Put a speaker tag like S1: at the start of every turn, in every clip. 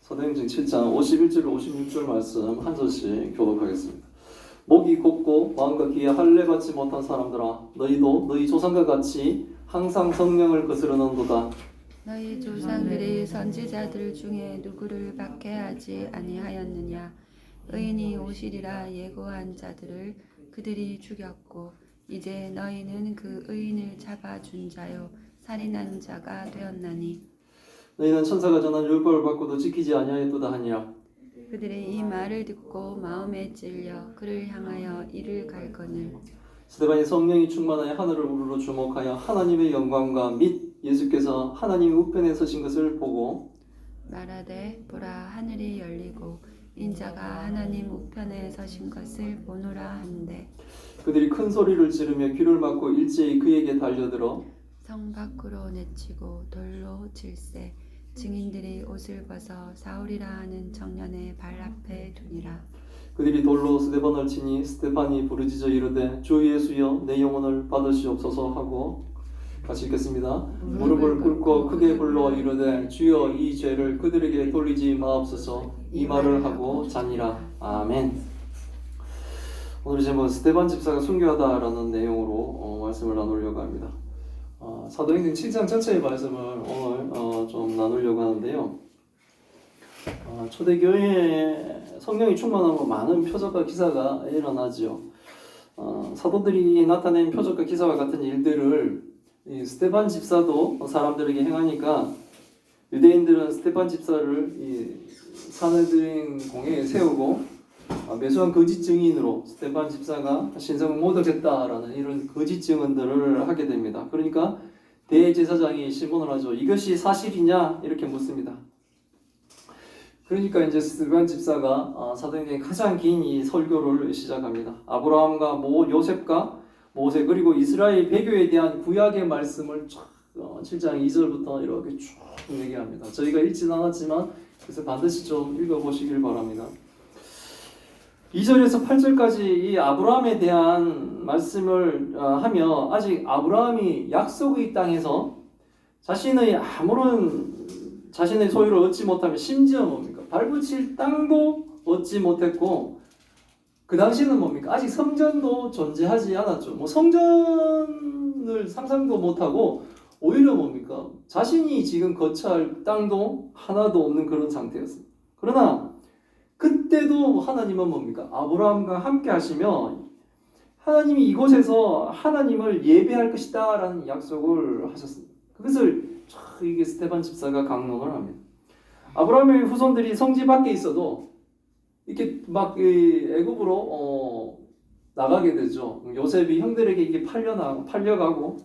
S1: 사도행전 7장 51절 56절 말씀 한 절씩 교독하겠습니다. 목이 곱고 마음과 귀에 할례 받지 못한 사람들아, 너희도 너희 조상과 같이 항상 성령을 거스르는도다.
S2: 너희 조상들이 선지자들 중에 누구를 박해하지 아니하였느냐? 의인이 오시리라 예고한 자들을 그들이 죽였고, 이제 너희는 그 의인을 잡아준 자요 살인한 자가 되었나니,
S1: 너희는 천사가 전한 율법을 받고도 지키지 아니하였도다 하니라.
S2: 그들이 이 말을 듣고 마음에 찔려 그를 향하여 이를 갈거늘.
S1: 스데반이 성령이 충만하여 하늘을 우르르 주목하여 하나님의 영광과 및 예수께서 하나님의 우편에 서신 것을 보고
S2: 말하되 보라, 하늘이 열리고 인자가 하나님 우편에 서신 것을 보노라 한데,
S1: 그들이 큰 소리를 지르며 귀를 막고 일제히 그에게 달려들어
S2: 성 밖으로 내치고 돌로 칠세, 증인들이 옷을 벗어 사울이라 하는 청년의 발 앞에 두니라.
S1: 그들이 돌로 스데반을 치니 스데반이 부르짖어 이르되 주 예수여 내 영혼을 받으시옵소서 하고, 같이 읽겠습니다. 무릎을 꿇고 크게 불러 이르되 주여 이 죄를 그들에게 돌리지 마옵소서, 이 말을 하고 자니라. 아멘. 오늘 제목 스데반 집사가 순교하다라는 내용으로 말씀을 나누려고 합니다. 사도행전 7장 전체의 말씀을 오늘 좀 나누려고 하는데요. 초대교회에 성령이 충만하고 많은 표적과 기사가 일어나지요. 사도들이 나타낸 표적과 기사와 같은 일들을 이 스데반 집사도 사람들에게 행하니까 유대인들은 스데반 집사를 이 사내들인 공회에 세우고 매수한 거짓 증인으로 스데반 집사가 신성을 모독했다라는 이런 거짓 증언들을 하게 됩니다. 그러니까 대제사장이 신문을 하죠. 이것이 사실이냐 이렇게 묻습니다. 그러니까 이제 스데반 집사가 사도행전의 가장 긴 이 설교를 시작합니다. 아브라함과 요셉과 모세, 그리고 이스라엘 배교에 대한 구약의 말씀을 7장 2절부터 이렇게 쭉 얘기합니다. 저희가 읽지는 않았지만 그래서 반드시 좀 읽어보시길 바랍니다. 2절에서 8절까지 이 아브라함에 대한 말씀을 하며, 아직 아브라함이 약속의 땅에서 자신의 소유를 얻지 못하며, 심지어 뭡니까? 발붙일 땅도 얻지 못했고, 그 당시는 뭡니까? 아직 성전도 존재하지 않았죠. 뭐 성전을 상상도 못하고, 오히려 뭡니까? 자신이 지금 거처할 땅도 하나도 없는 그런 상태였습니다. 그러나 그때도 하나님은 뭡니까? 아브라함과 함께 하시며 하나님이 이곳에서 하나님을 예배할 것이다 라는 약속을 하셨습니다. 그것을 이게 스데반 집사가 강론을 합니다. 아브라함의 후손들이 성지 밖에 있어도 이렇게 막 애굽으로 나가게 되죠. 요셉이 형들에게 이게 팔려가고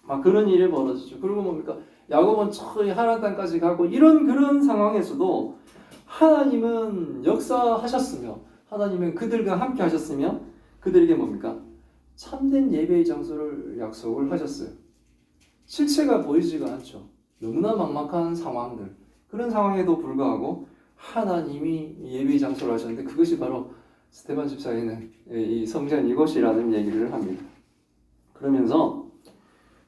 S1: 막 그런 일이 벌어지죠. 그리고 뭡니까? 야곱은 저기 하란 땅까지 가고, 그런 상황에서도 하나님은 역사하셨으며, 하나님은 그들과 함께 하셨으며, 그들에게 뭡니까? 참된 예배의 장소를 약속을 하셨어요. 실체가 보이지가 않죠. 너무나 막막한 상황들, 그런 상황에도 불구하고 하나님이 예배의 장소를 하셨는데, 그것이 바로 스데반 집사에는 이 성전 이곳이라는 얘기를 합니다. 그러면서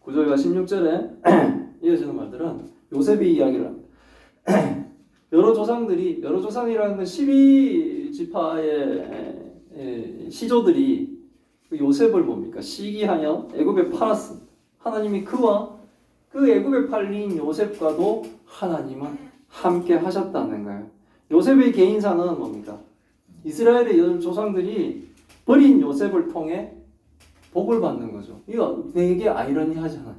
S1: 9절과 16절에 이어지는 말들은 요셉의 이야기를 합니다. 여러 조상이라는 건 12지파의 시조들이 요셉을 뭡니까? 시기하여 애굽에 팔았습니다. 하나님이 그와 그 애굽에 팔린 요셉과도 하나님은 함께 하셨다는 거예요. 요셉의 개인사는 뭡니까? 이스라엘의 여러 조상들이 버린 요셉을 통해 복을 받는 거죠. 이거 되게 아이러니하잖아요.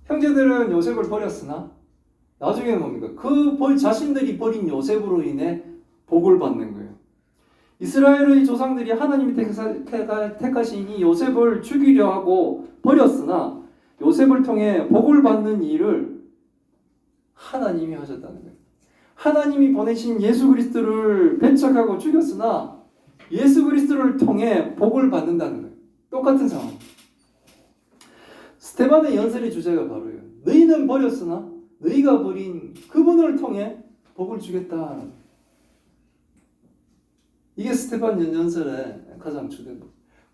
S1: 형제들은 요셉을 버렸으나 나중에 뭡니까? 자신들이 버린 요셉으로 인해 복을 받는 거예요. 이스라엘의 조상들이 하나님이 택하신 이 요셉을 죽이려 하고 버렸으나 요셉을 통해 복을 받는 일을 하나님이 하셨다는 거예요. 하나님이 보내신 예수 그리스도를 배척하고 죽였으나 예수 그리스도를 통해 복을 받는다는 거예요. 똑같은 상황. 스데반의 연설의 주제가 바로요. 너희는 버렸으나 너희가 버린 그분을 통해 복을 주겠다. 이게 스데반 연설의 가장 주제입니다.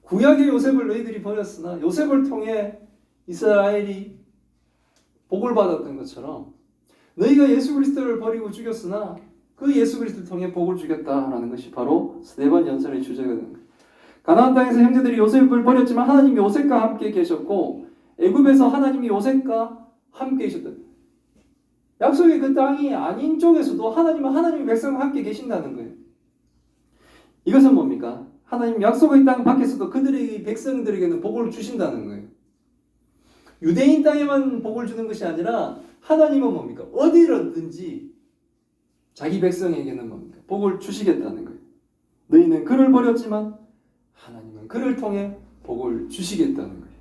S1: 구약의 요셉을 너희들이 버렸으나 요셉을 통해 이스라엘이 복을 받았던 것처럼 너희가 예수 그리스도를 버리고 죽였으나 그 예수 그리스도를 통해 복을 주겠다라는 것이 바로 스데반 연설의 주제가 되는 거예요. 가나안 땅에서 형제들이 요셉을 버렸지만 하나님이 요셉과 함께 계셨고 애굽에서 하나님이 요셉과 함께 계셨다. 약속의 그 땅이 아닌 쪽에서도 하나님의 백성과 함께 계신다는 거예요. 이것은 뭡니까? 하나님 약속의 땅 밖에서도 그들의 백성들에게는 복을 주신다는 거예요. 유대인 땅에만 복을 주는 것이 아니라 하나님은 뭡니까? 어디로든지 자기 백성에게는 뭡니까? 복을 주시겠다는 거예요. 너희는 그를 버렸지만 하나님은 그를 통해 복을 주시겠다는 거예요.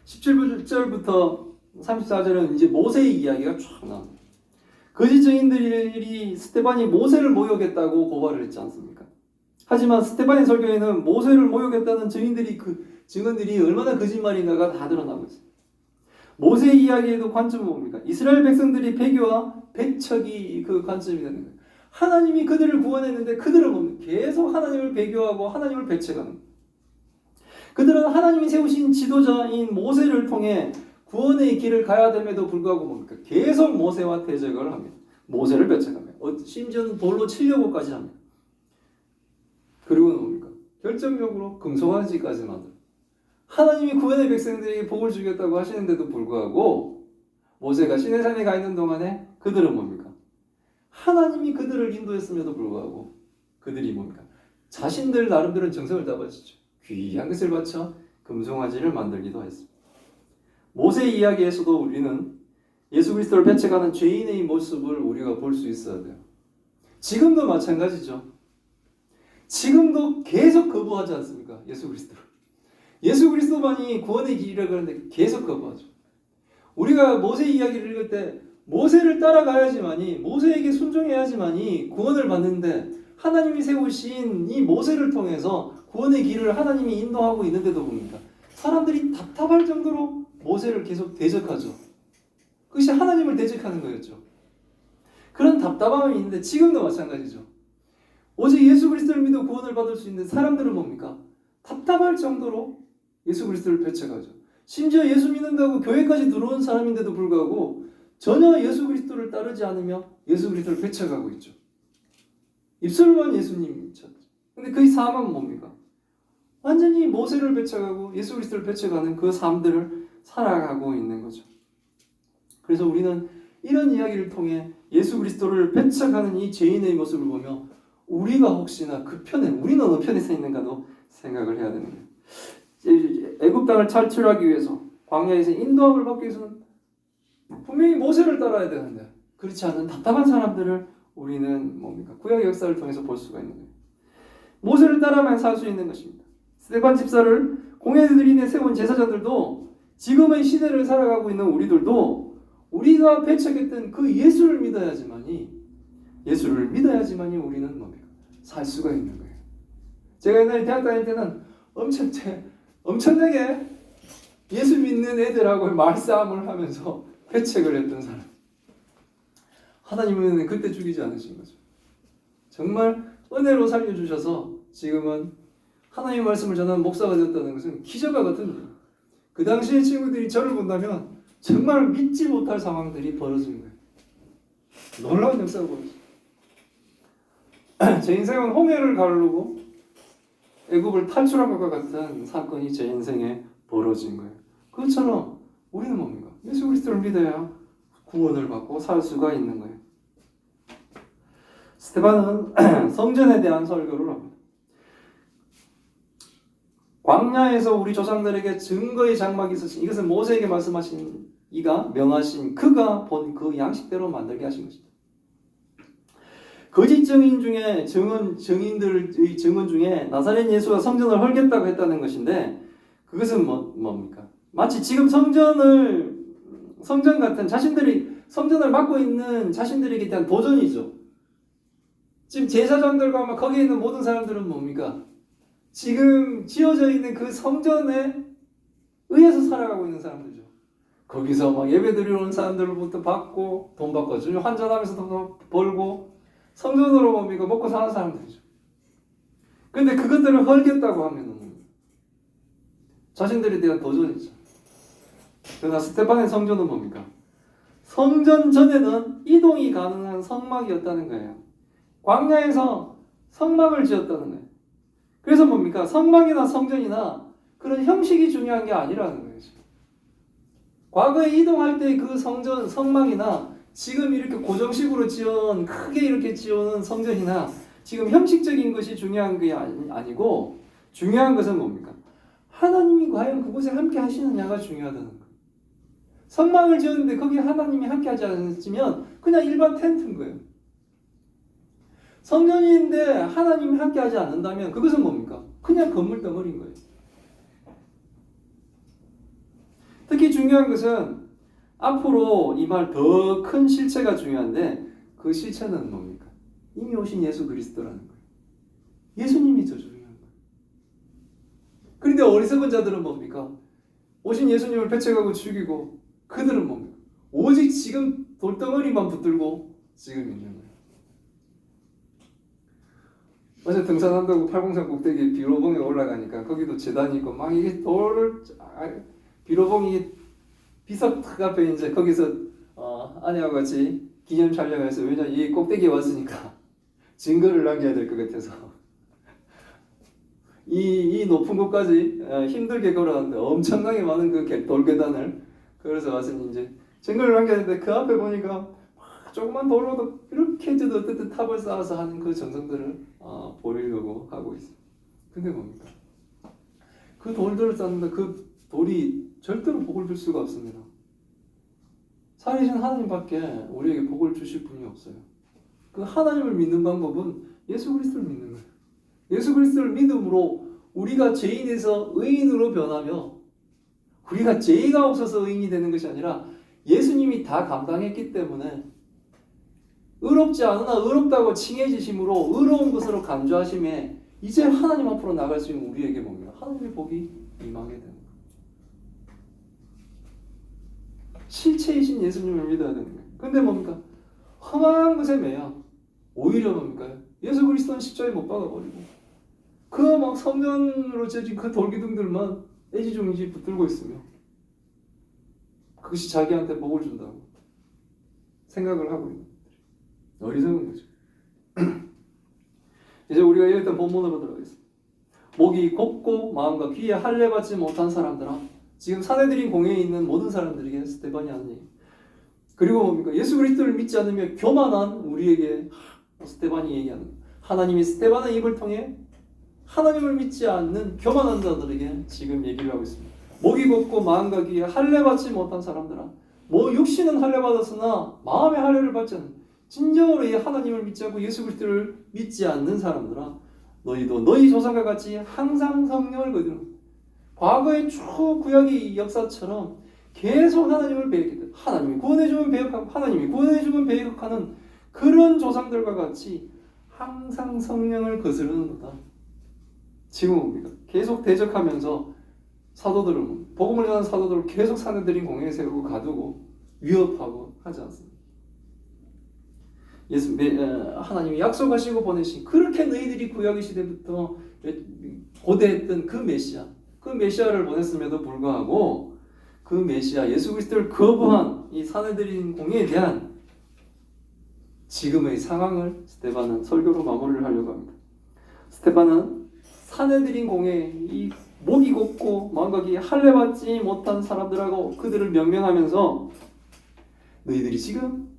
S1: 17절부터 34절은 이제 모세의 이야기가 쫙 나옵니다. 거짓 증인들이 스데반이 모세를 모욕했다고 고발을 했지 않습니까? 하지만 스데반의 설교에는 모세를 모욕했다는 증언들이 얼마나 거짓말인가가 다 드러나고 있어요. 모세의 이야기에도 관점은 뭡니까? 이스라엘 백성들이 배교와 배척이 그 관점이 되는 거예요. 하나님이 그들을 구원했는데 그들은 뭡니까? 계속 하나님을 배교하고 하나님을 배척하는 거예요. 그들은 하나님이 세우신 지도자인 모세를 통해 구원의 길을 가야 됨에도 불구하고 뭡니까? 계속 모세와 대적을 합니다. 모세를 배척합니다. 심지어는 돌로 치려고까지 합니다. 그리고는 뭡니까? 결정적으로 금송아지까지 만들어요. 하나님이 구원의 백성들에게 복을 주겠다고 하시는데도 불구하고 모세가 시내산에 가 있는 동안에 그들은 뭡니까? 하나님이 그들을 인도했음에도 불구하고 그들이 뭡니까? 자신들 나름대로 정성을 다바치죠. 귀한 것을 바쳐 금송아지를 만들기도 했습니다. 모세의 이야기에서도 우리는 예수 그리스도를 배척하는 죄인의 모습을 우리가 볼 수 있어야 돼요. 지금도 마찬가지죠. 지금도 계속 거부하지 않습니까? 예수 그리스도를. 예수 그리스도만이 구원의 길이라고 하는데 계속 거부하죠. 우리가 모세 이야기를 읽을 때 모세를 따라가야지만이 모세에게 순종해야지만이 구원을 받는데 하나님이 세우신 이 모세를 통해서 구원의 길을 하나님이 인도하고 있는데도 봅니까? 사람들이 답답할 정도로 모세를 계속 대적하죠. 그것이 하나님을 대적하는 거였죠. 그런 답답함이 있는데 지금도 마찬가지죠. 오직 예수 그리스도를 믿어 구원을 받을 수 있는 사람들은 뭡니까? 답답할 정도로 예수 그리스도를 배척하죠. 심지어 예수 믿는다고 교회까지 들어온 사람인데도 불구하고 전혀 예수 그리스도를 따르지 않으며 예수 그리스도를 배척하고 있죠. 입술만 예수님이 찾죠. 근데 그의 삶은 뭡니까? 완전히 모세를 배척하고 예수 그리스도를 배척하는 그 삶들을 살아가고 있는 거죠. 그래서 우리는 이런 이야기를 통해 예수 그리스도를 배척하는 이 죄인의 모습을 보며 우리가 혹시나 그 편에 우리는 어느 편에 서 있는가도 생각을 해야 되는 거예요. 애굽 땅을 탈출하기 위해서 광야에서 인도함을 받기 위해서는 분명히 모세를 따라야 되는데 그렇지 않은 답답한 사람들을 우리는 뭡니까? 구약의 역사를 통해서 볼 수가 있는 거예요. 모세를 따라만 살 수 있는 것입니다. 스데반 집사를 공회들인에 세운 제사장들도 지금의 시대를 살아가고 있는 우리들도 우리가 배척했던 그 예수를 믿어야지만이 우리는 뭡니까? 살 수가 있는 거예요. 제가 옛날에 대학 다닐 때는 엄청나게 예수 믿는 애들하고 말싸움을 하면서 배척을 했던 사람. 하나님은 그때 죽이지 않으신 거죠. 정말 은혜로 살려주셔서 지금은 하나님의 말씀을 전하는 목사가 되었다는 것은 기적과 같은 거예요. 그 당시에 친구들이 저를 본다면 정말 믿지 못할 상황들이 벌어진 거예요. 놀라운 역사가 벌어졌어요. 제 인생은 홍해를 가르고 애굽을 탈출한 것과 같은 사건이 제 인생에 벌어진 거예요. 그것처럼 우리는 뭡니까? 예수 그리스도를 믿어야 구원을 받고 살 수가 있는 거예요. 스데반은 성전에 대한 설교를 합니다. 광야에서 우리 조상들에게 증거의 장막이 있었으니 이것은 모세에게 말씀하신 이가 명하신 그가 본 그 양식대로 만들게 하신 것입니다. 거짓 증인 중에 증인들의 증언 중에 나사렛 예수가 성전을 헐겠다고 했다는 것인데 그것은 뭡니까? 마치 지금 성전 같은 성전을 맡고 있는 자신들에게 대한 도전이죠. 지금 제사장들과 아마 거기에 있는 모든 사람들은 뭡니까? 지금 지어져 있는 그 성전에 의해서 살아가고 있는 사람들이죠. 거기서 막 예배 드리러 온 사람들로부터 받고 돈 받고 주님 환전하면서 돈 벌고 성전으로 뭡니까? 먹고 사는 사람들이죠. 근데 그것들을 헐겠다고 하면 자신들에 대한 도전이죠. 그러나 스데반의 성전은 뭡니까? 성전 전에는 이동이 가능한 성막이었다는 거예요. 광야에서 성막을 지었다는 거예요. 그래서 뭡니까? 성막이나 성전이나 그런 형식이 중요한 게 아니라는 거예요. 과거에 이동할 때 그 성전, 성막이나 지금 이렇게 고정식으로 지은 크게 이렇게 지어놓은 성전이나 지금 형식적인 것이 중요한 게 아니고 중요한 것은 뭡니까? 하나님이 과연 그곳에 함께 하시느냐가 중요하다는 거예요. 성막을 지었는데 거기에 하나님이 함께 하지 않으시면 그냥 일반 텐트인 거예요. 성전인데 하나님이 함께 하지 않는다면 그것은 뭡니까? 그냥 건물 덩어리인 거예요. 특히 중요한 것은 앞으로 이 말 더 큰 실체가 중요한데 그 실체는 뭡니까? 이미 오신 예수 그리스도라는 거예요. 예수님이 더 중요한 거예요. 그런데 어리석은 자들은 뭡니까? 오신 예수님을 배척하고 죽이고 그들은 뭡니까? 오직 지금 돌덩어리만 붙들고 지금 있는 거예요. 어제 등산한다고 팔공산 꼭대기 비로봉에 올라가니까 거기도 제단이 있고 막 이게 돌을 비로봉이 비석 앞에 이제 거기서 아내와 같이 기념 촬영해서 왜냐 이 꼭대기에 왔으니까 증거를 남겨야 될 것 같아서 이 높은 곳까지 힘들게 걸어왔는데 엄청나게 많은 그 돌계단을 그래서 왔으니 이제 증거를 남겨야 되는데 그 앞에 보니까 조그만 돌로도 이렇게 저도 어쨌든 탑을 쌓아서 하는 그 정성들을 보이려고 하고 있어요. 근데 뭡니까? 그 돌들을 쌓는데 그 돌이 절대로 복을 줄 수가 없습니다. 살아계신 하나님밖에 우리에게 복을 주실 분이 없어요. 그 하나님을 믿는 방법은 예수 그리스도를 믿는 거예요. 예수 그리스도를 믿음으로 우리가 죄인에서 의인으로 변하며 우리가 죄가 없어서 의인이 되는 것이 아니라 예수님이 다 감당했기 때문에 의롭지 않으나 의롭다고 칭해지심으로 의로운 것으로 간주하심에 이제 하나님 앞으로 나갈 수 있는 우리에게 뭡니까? 하나님의 복이 임하게 되는 거예요. 실체이신 예수님을 믿어야 되는 거예요. 근데 뭡니까? 험한 것에 매여 오히려 뭡니까? 예수 그리스도는 십자가에 못 박아버리고 그 막 성전으로 지어진 그 돌기둥들만 애지중지 붙들고 있으며 그것이 자기한테 복을 준다고 생각을 하고 있는 어리석은 거죠. 이제 우리가 읽었던 본문으로 들어가겠습니다. 목이 곱고 마음과 귀에 할례 받지 못한 사람들아, 지금 사내들인 공회에 있는 모든 사람들에게 스테반이 하는 얘기. 그리고 뭡니까? 예수 그리스도를 믿지 않으며 교만한 우리에게 스테반이 얘기하는 거예요. 하나님이 스테반의 입을 통해 하나님을 믿지 않는 교만한 자들에게 지금 얘기를 하고 있습니다. 목이 곱고 마음과 귀에 할례 받지 못한 사람들아, 뭐 육신은 할례 받았으나 마음의 할례를 받지 않는 진정으로 이 하나님을 믿지 않고 예수 그리스도를 믿지 않는 사람들아, 너희도 너희 조상과 같이 항상 성령을 거두는, 과거의 구약의 역사처럼 계속 하나님을 배역했다. 하나님이 구원해주면 배역하고 하나님이 구원해주면 배역하는 그런 조상들과 같이 항상 성령을 거스르는 거다. 지금 뭡니까? 계속 대적하면서 사도들을, 복음을 전하는 사도들을 계속 사내들인 공회에 세우고 가두고 위협하고 하지 않습니다. 하나님이 약속하시고 보내신, 그렇게 너희들이 구약의 시대부터 고대했던 그 메시아를 보냈음에도 불구하고 그 메시아 예수 그리스도를 거부한 이 사내들인 공회에 대한 지금의 상황을 스데반은 설교로 마무리를 하려고 합니다. 스데반은 사내들인 공회에 이 목이 곱고 마음과 귀에 할례 받지 못한 사람들하고 그들을 명명하면서 너희들이 지금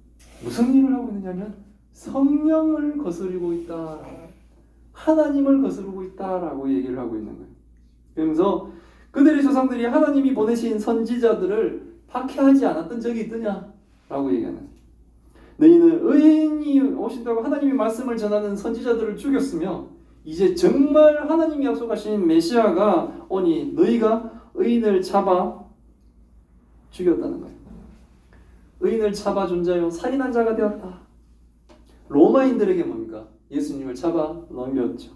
S1: 무슨 일을 하고 있느냐면 성령을 거스르고 있다, 하나님을 거스르고 있다라고 얘기를 하고 있는 거예요. 그러면서 그들의 조상들이 하나님이 보내신 선지자들을 박해하지 않았던 적이 있더냐라고 얘기하는 거예요. 너희는 의인이 오신다고 하나님이 말씀을 전하는 선지자들을 죽였으며 이제 정말 하나님이 약속하신 메시아가 오니 너희가 의인을 잡아 죽였다는 거예요. 의인을 잡아준 자요 살인한 자가 되었다. 로마인들에게 뭡니까? 예수님을 잡아 넘겼죠.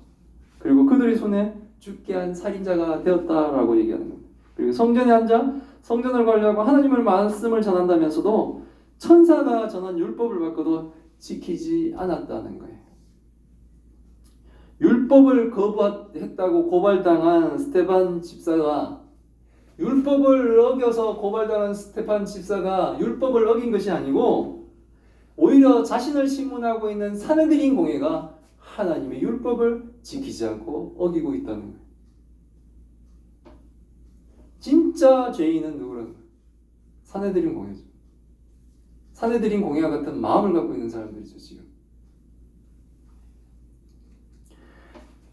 S1: 그리고 그들의 손에 죽게 한 살인자가 되었다라고 얘기하는 겁니다. 그리고 성전에 앉아 성전을 관리하고 하나님의 말씀을 전한다면서도 천사가 전한 율법을 받고도 지키지 않았다는 거예요. 율법을 거부했다고 고발당한 스데반 집사가 율법을 어겨서 고발당한 스테판 집사가 율법을 어긴 것이 아니고 오히려 자신을 신문하고 있는 사내들인 공회가 하나님의 율법을 지키지 않고 어기고 있다는 거예요. 진짜 죄인은 누구라는 거예요? 사내들인 공회죠. 사내들인 공회와 같은 마음을 갖고 있는 사람들이죠, 지금.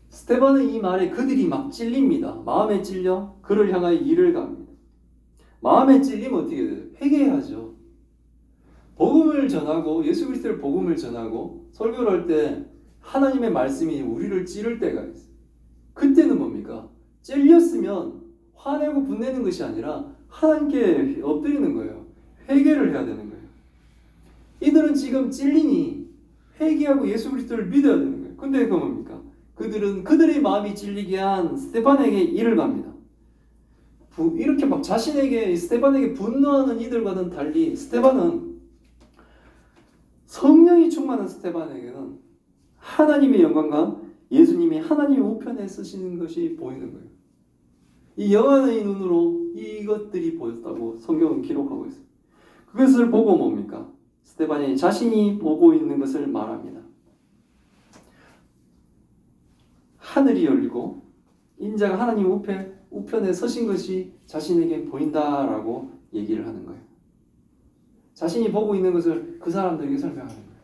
S1: 스테반의 이 말에 그들이 막 찔립니다. 마음에 찔려 그를 향하여 이를 갑니다. 마음에 찔리면 어떻게 돼요? 회개해야죠. 복음을 전하고 예수 그리스도의 복음을 전하고 설교를 할 때 하나님의 말씀이 우리를 찌를 때가 있어요. 그때는 뭡니까? 찔렸으면 화내고 분내는 것이 아니라 하나님께 엎드리는 거예요. 회개를 해야 되는 거예요. 이들은 지금 찔리니 회개하고 예수 그리스도를 믿어야 되는 거예요. 근데 그 뭡니까? 그들은 그들의 마음이 찔리게 한 스테반에게 이를 갑니다. 이렇게 막 자신에게 스테반에게 분노하는 이들과는 달리 스테반은 성령이 충만한 스테반에게는 하나님의 영광과 예수님이 하나님의 우편에 쓰시는 것이 보이는 거예요. 이 영안의 눈으로 이것들이 보였다고 성경은 기록하고 있어요. 그것을 보고 뭡니까? 스테반이 자신이 보고 있는 것을 말합니다. 하늘이 열리고 인자가 하나님 우편에 서신 것이 자신에게 보인다라고 얘기를 하는 거예요. 자신이 보고 있는 것을 그 사람들에게 설명하는 거예요.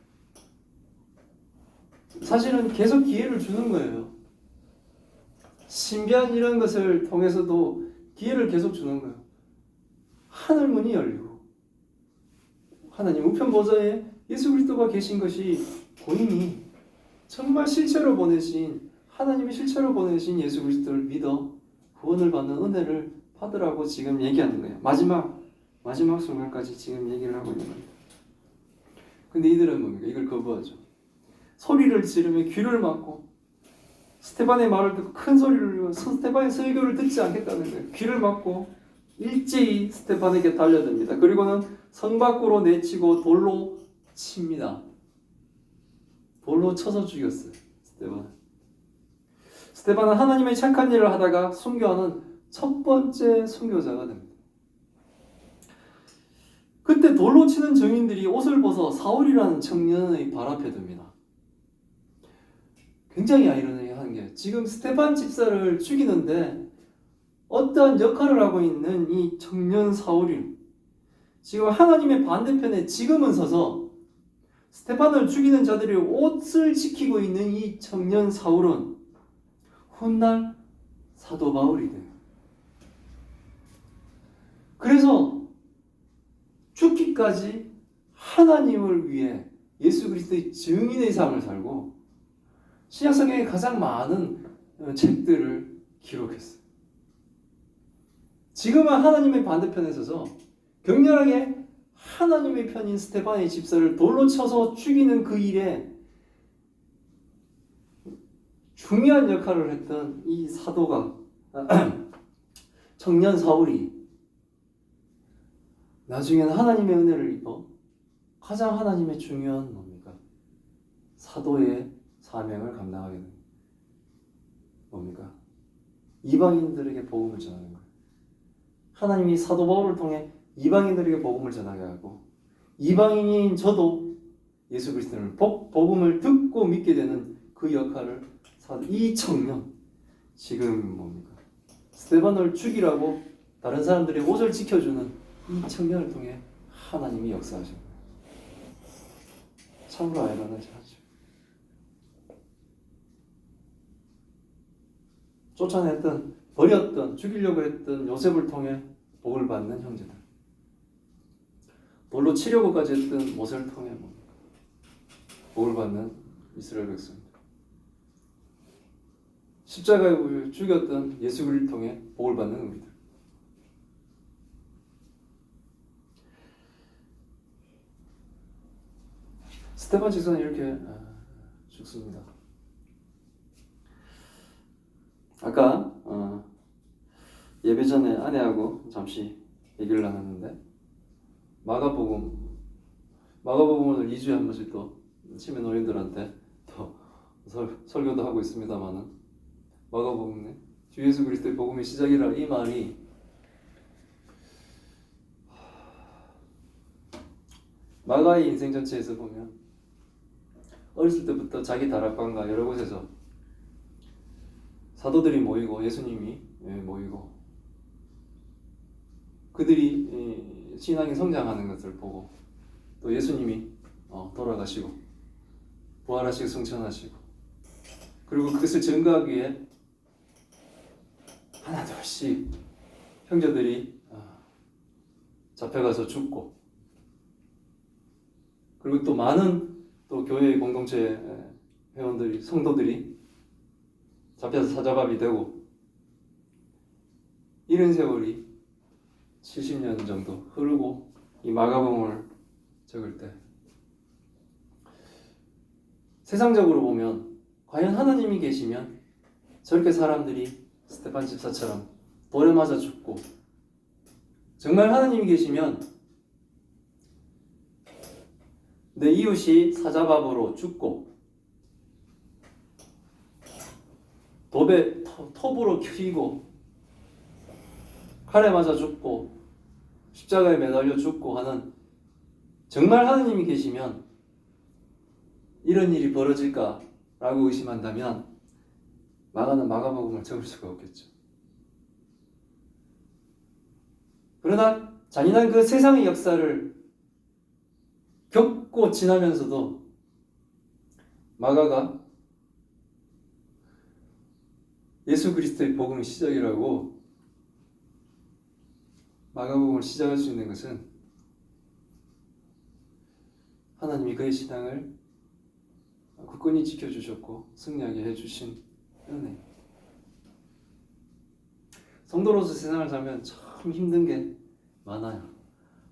S1: 사실은 계속 기회를 주는 거예요. 신비한 이런 것을 통해서도 기회를 계속 주는 거예요. 하늘 문이 열리고 하나님 우편 보좌에 예수 그리스도가 계신 것이 보이니 정말 실체로 보내신 하나님이 실체로 보내신 예수 그리스도를 믿어 구원을 받는 은혜를 받으라고 지금 얘기하는 거예요. 마지막 순간까지 지금 얘기를 하고 있는 거예요. 근데 이들은 뭡니까? 이걸 거부하죠. 소리를 지르며 귀를 막고 스테반의 말을 듣고 큰 소리를 내고 스테반의 설교를 듣지 않겠다는 거예요. 귀를 막고 일제히 스테반에게 달려듭니다. 그리고는 성 밖으로 내치고 돌로 칩니다. 돌로 쳐서 죽였어요. 스테반은 하나님의 착한 일을 하다가 순교하는 첫 번째 순교자가 됩니다. 그때 돌로 치는 증인들이 옷을 벗어 사울이라는 청년의 발 앞에 듭니다. 굉장히 아이러니한 게 지금 스테반 집사를 죽이는데 어떠한 역할을 하고 있는 이 청년 사울이 지금 하나님의 반대편에 지금은 서서 스테반을 죽이는 자들의 옷을 지키고 있는 이 청년 사울은 훗날 사도 바울이 돼요. 그래서 죽기까지 하나님을 위해 예수 그리스도의 증인의 삶을 살고 신약성경에 가장 많은 책들을 기록했어요. 지금은 하나님의 반대편에 서서 격렬하게 하나님의 편인 스테반의 집사를 돌로 쳐서 죽이는 그 일에 중요한 역할을 했던 이 사도가 청년 사울이 나중에는 하나님의 은혜를 입어 가장 하나님의 중요한 뭡니까? 사도의 사명을 감당하게 됩니다. 뭡니까? 이방인들에게 복음을 전하는 거예요. 하나님이 사도 바울을 통해 이방인들에게 복음을 전하게 하고 이방인인 저도 예수 그리스도를 복음을 듣고 믿게 되는 그 역할을 이 청년 지금 뭡니까? 스테반을 죽이라고 다른 사람들의 옷을 지켜주는 이 청년을 통해 하나님이 역사하신 거예요. 참으로 아이러니하죠. 쫓아냈던, 버렸던, 죽이려고 했던 요셉을 통해 복을 받는 형제들. 돌로 치려고까지 했던 모세를 통해 복을 받는 이스라엘 백성들. 십자가에 죽였던 예수 그리스도를 통해 복을 받는 우리들. 스테반 집사는 이렇게 죽습니다. 아까 예배 전에 아내하고 잠시 얘기를 나눴는데 마가복음을 2주에 한 번씩 또 치매 노인들한테 또 설교도 하고 있습니다만은 마가복음에 주 예수 그리스도의 복음의 시작이라 이 말이 마가의 인생 전체에서 보면 어렸을 때부터 자기 다락방과 여러 곳에서 사도들이 모이고 예수님이 모이고 그들이 신앙이 성장하는 것을 보고 또 예수님이 돌아가시고 부활하시고 승천하시고 그리고 그것을 증거하기 위해 하나둘씩 형제들이 잡혀가서 죽고 그리고 또 많은 또 교회의 공동체 회원들이 성도들이 잡혀서 사자밥이 되고 이런 세월이 70년 정도 흐르고 이 마가복음을 적을 때 세상적으로 보면 과연 하나님이 계시면 저렇게 사람들이 스데반 집사처럼 돌에 맞아 죽고 정말 하나님이 계시면 내 이웃이 사자밥으로 죽고 톱으로 휘고 칼에 맞아 죽고 십자가에 매달려 죽고 하는 정말 하나님이 계시면 이런 일이 벌어질까라고 의심한다면 마가는 마가복음을 적을 수가 없겠죠. 그러나 잔인한 그 세상의 역사를 겪고 지나면서도 마가가 예수 그리스도의 복음의 시작이라고 마가복음을 시작할 수 있는 것은 하나님이 그의 신앙을 굳건히 지켜주셨고 승리하게 해주신 은혜. 성도로서 세상을 살면 참 힘든 게 많아요.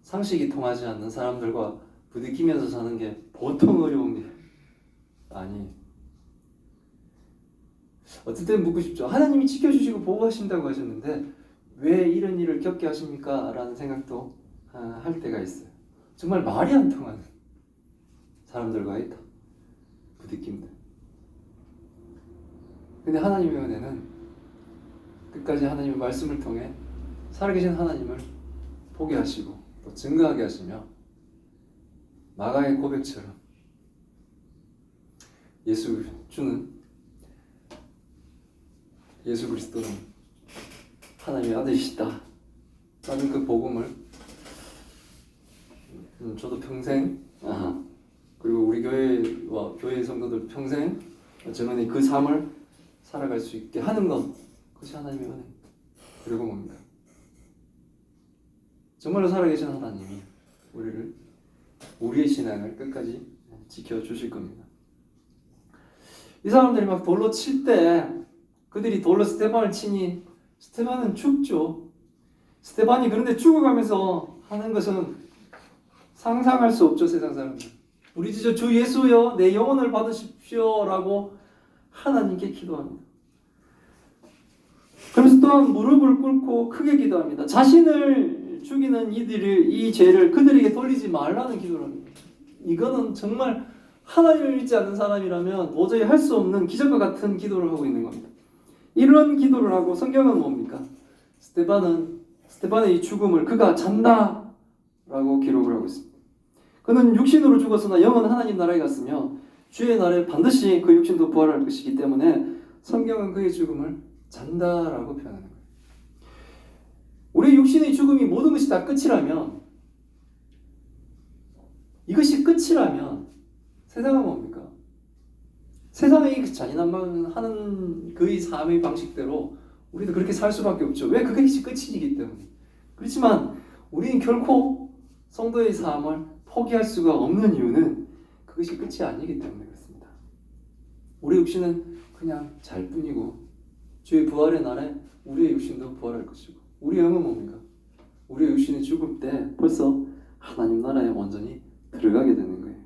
S1: 상식이 통하지 않는 사람들과 부딪히면서 사는 게 보통 어려운 게 아니에요. 어쨌든 묻고 싶죠. 하나님이 지켜주시고 보호하신다고 하셨는데 왜 이런 일을 겪게 하십니까? 라는 생각도 할 때가 있어요. 정말 말이 안 통하는 사람들과의 부딪힘들. 근데 하나님의 은혜는 끝까지 하나님의 말씀을 통해 살아계신 하나님을 보게 하시고 또 증거하게 하시며 마가의 고백처럼 예수 그리스도는 하나님의 아들이시다 라는 그 복음을 저도 평생 그리고 우리 교회와 교회 성도들 평생 저는 그 삶을 살아갈 수 있게 하는 것 그것이 하나님의 은혜. 그리고 뭡니까? 정말로 살아계신 하나님이 우리의 신앙을 끝까지 지켜주실 겁니다. 이 사람들이 막 돌로 칠 때 그들이 돌로 스데반을 치니 스데반은 죽죠. 스데반이 그런데 죽어가면서 하는 것은 상상할 수 없죠. 세상 사람들. 우리 주 예수여 내 영혼을 받으십시오 라고 하나님께 기도합니다. 그러면서 또한 무릎을 꿇고 크게 기도합니다. 자신을 죽이는 이 죄를 그들에게 돌리지 말라는 기도를 합니다. 이거는 정말 하나님을 믿지 않는 사람이라면 도저히 할 수 없는 기적과 같은 기도를 하고 있는 겁니다. 이런 기도를 하고 성경은 뭡니까? 스데반의 이 죽음을 그가 잔다 라고 기록을 하고 있습니다. 그는 육신으로 죽었으나 영은 하나님 나라에 갔으며 주의 날에 반드시 그 육신도 부활할 것이기 때문에 성경은 그의 죽음을 잔다라고 표현하는 거예요. 우리 육신의 죽음이 모든 것이 다 끝이라면 이것이 끝이라면 세상은 뭡니까? 세상의 잔인한 말을 하는 그의 삶의 방식대로 우리도 그렇게 살 수밖에 없죠. 왜? 그것이 끝이기 때문에. 그렇지만 우리는 결코 성도의 삶을 포기할 수가 없는 이유는 그것이 끝이 아니기 때문에 그렇습니다. 우리 육신은 그냥 잘 뿐이고 주의 부활의 날에 우리의 육신도 부활할 것이고 우리 영은 뭡니까? 우리의 육신이 죽을 때 벌써 하나님 나라에 완전히 들어가게 되는 거예요.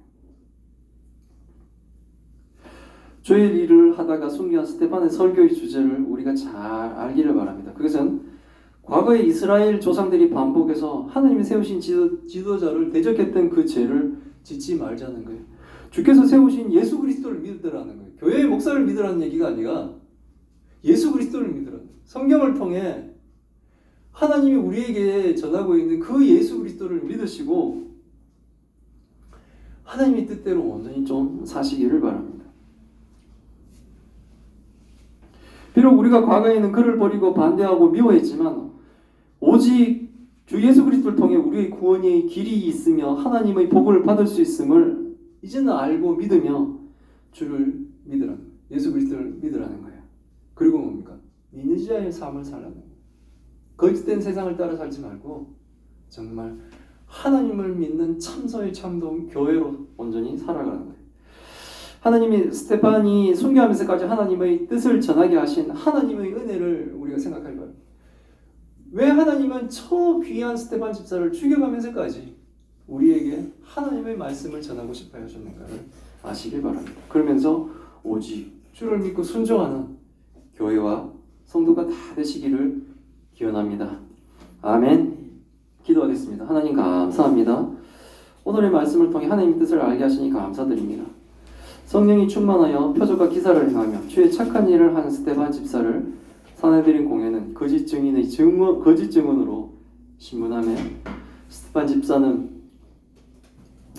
S1: 주의 일을 하다가 순교한 스데반의 설교의 주제를 우리가 잘 알기를 바랍니다. 그것은 과거에 이스라엘 조상들이 반복해서 하나님이 세우신 지도자를 대적했던 그 죄를 짓지 말자는 거예요. 주께서 세우신 예수 그리스도를 믿으라는 거예요. 교회의 목사를 믿으라는 얘기가 아니라 예수 그리스도를 믿으라는 거예요. 성경을 통해 하나님이 우리에게 전하고 있는 그 예수 그리스도를 믿으시고 하나님의 뜻대로 온전히 좀 사시기를 바랍니다. 비록 우리가 과거에는 그를 버리고 반대하고 미워했지만 오직 주 예수 그리스도를 통해 우리의 구원의 길이 있으며 하나님의 복을 받을 수 있음을 이제는 알고 믿으며 주를 믿으라는 거예요. 예수 그리스도를 믿으라는 거예요. 그리고 뭡니까? 미느지아의 삶을 살라는 거예요. 거짓된 세상을 따라 살지 말고 정말 하나님을 믿는 참소의 참동 교회로 온전히 살아가는 거예요. 하나님이 스테반이 순교하면서까지 하나님의 뜻을 전하게 하신 하나님의 은혜를 우리가 생각할 거예요. 왜 하나님은 저 귀한 스테반 집사를 죽여가면서까지 우리에게 하나님의 말씀을 전하고 싶어 하셨는가를 아시길 바랍니다. 그러면서 오직 주를 믿고 순종하는 교회와 성도가 다 되시기를 기원합니다. 아멘. 기도하겠습니다. 하나님 감사합니다. 오늘의 말씀을 통해 하나님의 뜻을 알게 하시니 감사드립니다. 성령이 충만하여 표적과 기사를 행하며 주의 착한 일을 한 스테반 집사를 사내들인 공회는 거짓 증언으로 신문하며 스테반 집사는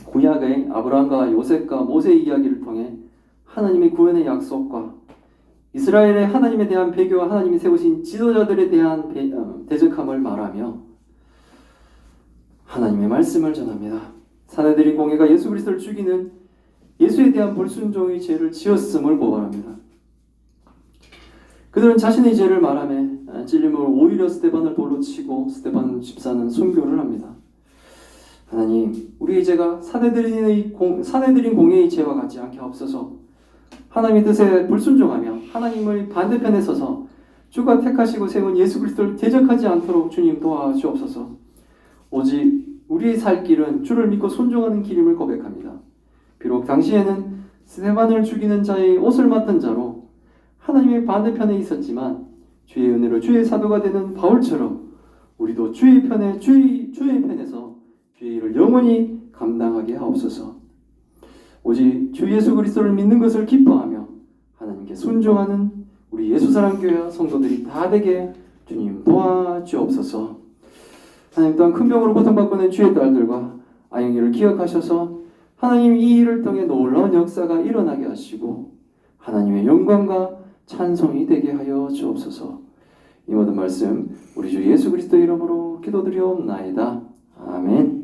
S1: 구약의 아브라함과 요셉과 모세의 이야기를 통해 하나님의 구원의 약속과 이스라엘의 하나님에 대한 배교와 하나님이 세우신 지도자들에 대한 대적함을 말하며 하나님의 말씀을 전합니다. 사내들인 공회가 예수 그리스도를 죽이는 예수에 대한 불순종의 죄를 지었음을 고발합니다. 그들은 자신의 죄를 말하며 찔림으로 오히려 스테반을 돌로 치고 스테반 집사는 순교를 합니다. 하나님, 우리의 죄가 사내들인 공회의 죄와 같지 않게 없어서 하나님의 뜻에 불순종하며 하나님의 반대편에 서서 주가 택하시고 세운 예수 그리스도를 대적하지 않도록 주님 도와주옵소서. 오직 우리의 살 길은 주를 믿고 순종하는 길임을 고백합니다. 비록 당시에는 스테반을 죽이는 자의 옷을 맡은 자로 하나님의 반대편에 있었지만 주의 은혜로 주의 사도가 되는 바울처럼 우리도 주의 편에서 주의 일을 영원히 감당하게 하옵소서. 오직 주 예수 그리스도를 믿는 것을 기뻐하며 하나님께 순종하는 우리 예수사랑교회와 성도들이 다 되게 주님 도와주옵소서. 하나님 또한 큰 병으로 고통받고 있는 주의 딸들과 아영이를 기억하셔서 하나님 이 일을 통해 놀라운 역사가 일어나게 하시고 하나님의 영광과 찬송이 되게 하여 주옵소서. 이 모든 말씀 우리 주 예수 그리스도 이름으로 기도드리옵나이다. 아멘.